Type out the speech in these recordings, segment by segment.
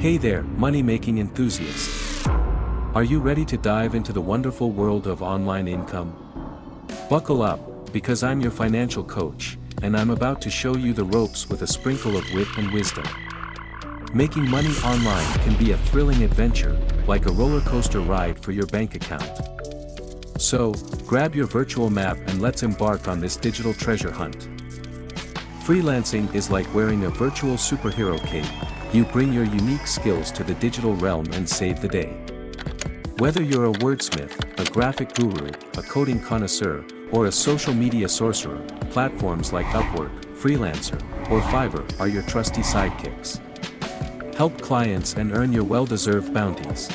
Hey there, money-making enthusiast. Are you ready to dive into the wonderful world of online income? Buckle up, because I'm your financial coach, and I'm about to show you the ropes with a sprinkle of wit and wisdom. Making money online can be a thrilling adventure, like a roller coaster ride for your bank account. So, grab your virtual map and let's embark on this digital treasure hunt. Freelancing is like wearing a virtual superhero cape. You bring your unique skills to the digital realm and save the day. Whether you're a wordsmith, a graphic guru, a coding connoisseur, or a social media sorcerer, platforms like Upwork, Freelancer, or Fiverr are your trusty sidekicks. Help clients and earn your well-deserved bounties.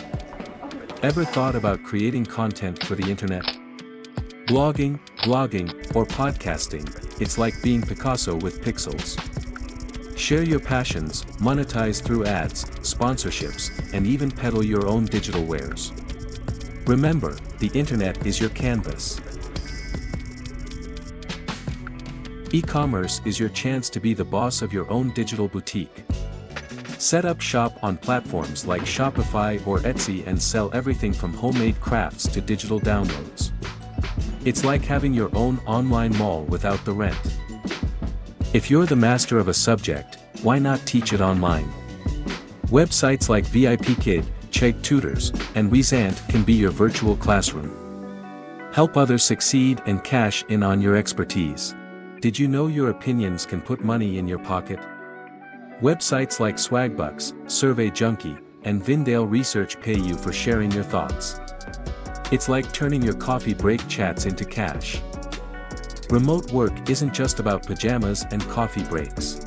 Ever thought about creating content for the internet? Blogging, or podcasting, it's like being Picasso with pixels. Share your passions, monetize through ads, sponsorships, and even peddle your own digital wares. Remember, the internet is your canvas. E-commerce is your chance to be the boss of your own digital boutique. Set up shop on platforms like Shopify or Etsy and sell everything from homemade crafts to digital downloads. It's like having your own online mall without the rent. If you're the master of a subject, why not teach it online? Websites like VIPKid, Chegg Tutors, and Wezant can be your virtual classroom. Help others succeed and cash in on your expertise. Did you know your opinions can put money in your pocket? Websites like Swagbucks, Survey Junkie, and Vindale Research pay you for sharing your thoughts. It's like turning your coffee break chats into cash. Remote work isn't just about pajamas and coffee breaks.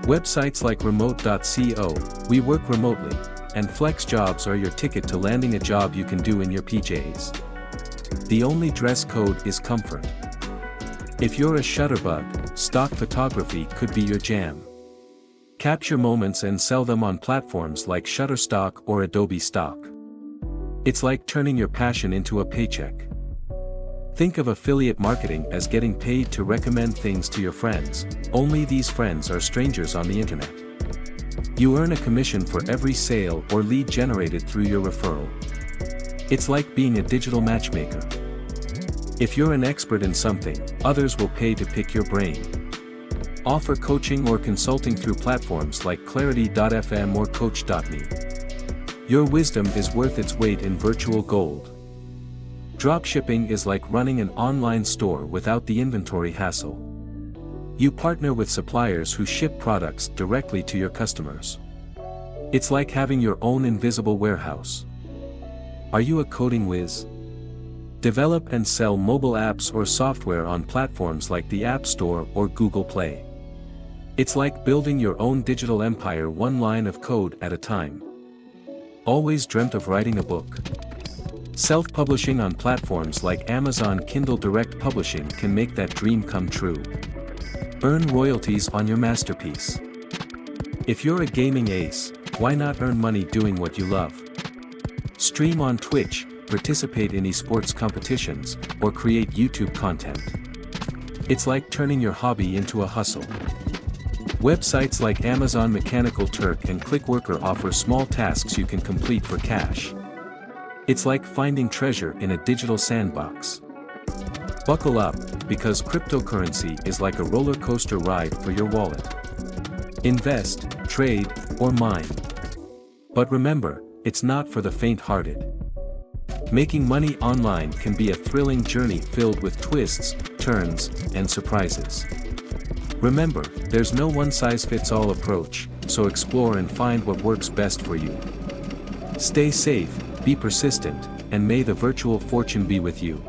Websites like remote.co, We Work Remotely, and FlexJobs are your ticket to landing a job you can do in your PJs. The only dress code is comfort. If you're a shutterbug, stock photography could be your jam. Capture moments and sell them on platforms like Shutterstock or Adobe Stock. It's like turning your passion into a paycheck. Think of affiliate marketing as getting paid to recommend things to your friends, only these friends are strangers on the internet. You earn a commission for every sale or lead generated through your referral. It's like being a digital matchmaker. If you're an expert in something, others will pay to pick your brain. Offer coaching or consulting through platforms like Clarity.fm or Coach.me. Your wisdom is worth its weight in virtual gold. Dropshipping is like running an online store without the inventory hassle. You partner with suppliers who ship products directly to your customers. It's like having your own invisible warehouse. Are you a coding whiz? Develop and sell mobile apps or software on platforms like the App Store or Google Play. It's like building your own digital empire one line of code at a time. Always dreamt of writing a book? Self-publishing on platforms like Amazon Kindle Direct Publishing can make that dream come true. Earn royalties on your masterpiece. If you're a gaming ace, why not earn money doing what you love? Stream on Twitch, participate in esports competitions, or create YouTube content. It's like turning your hobby into a hustle. Websites like Amazon Mechanical Turk and Clickworker offer small tasks you can complete for cash. It's like finding treasure in a digital sandbox. Buckle up, because cryptocurrency is like a roller coaster ride for your wallet. Invest, trade, or mine. But remember, it's not for the faint-hearted. Making money online can be a thrilling journey filled with twists, turns, and surprises. Remember, there's no one-size-fits-all approach, so explore and find what works best for you. Stay safe, be persistent, and may the virtual fortune be with you.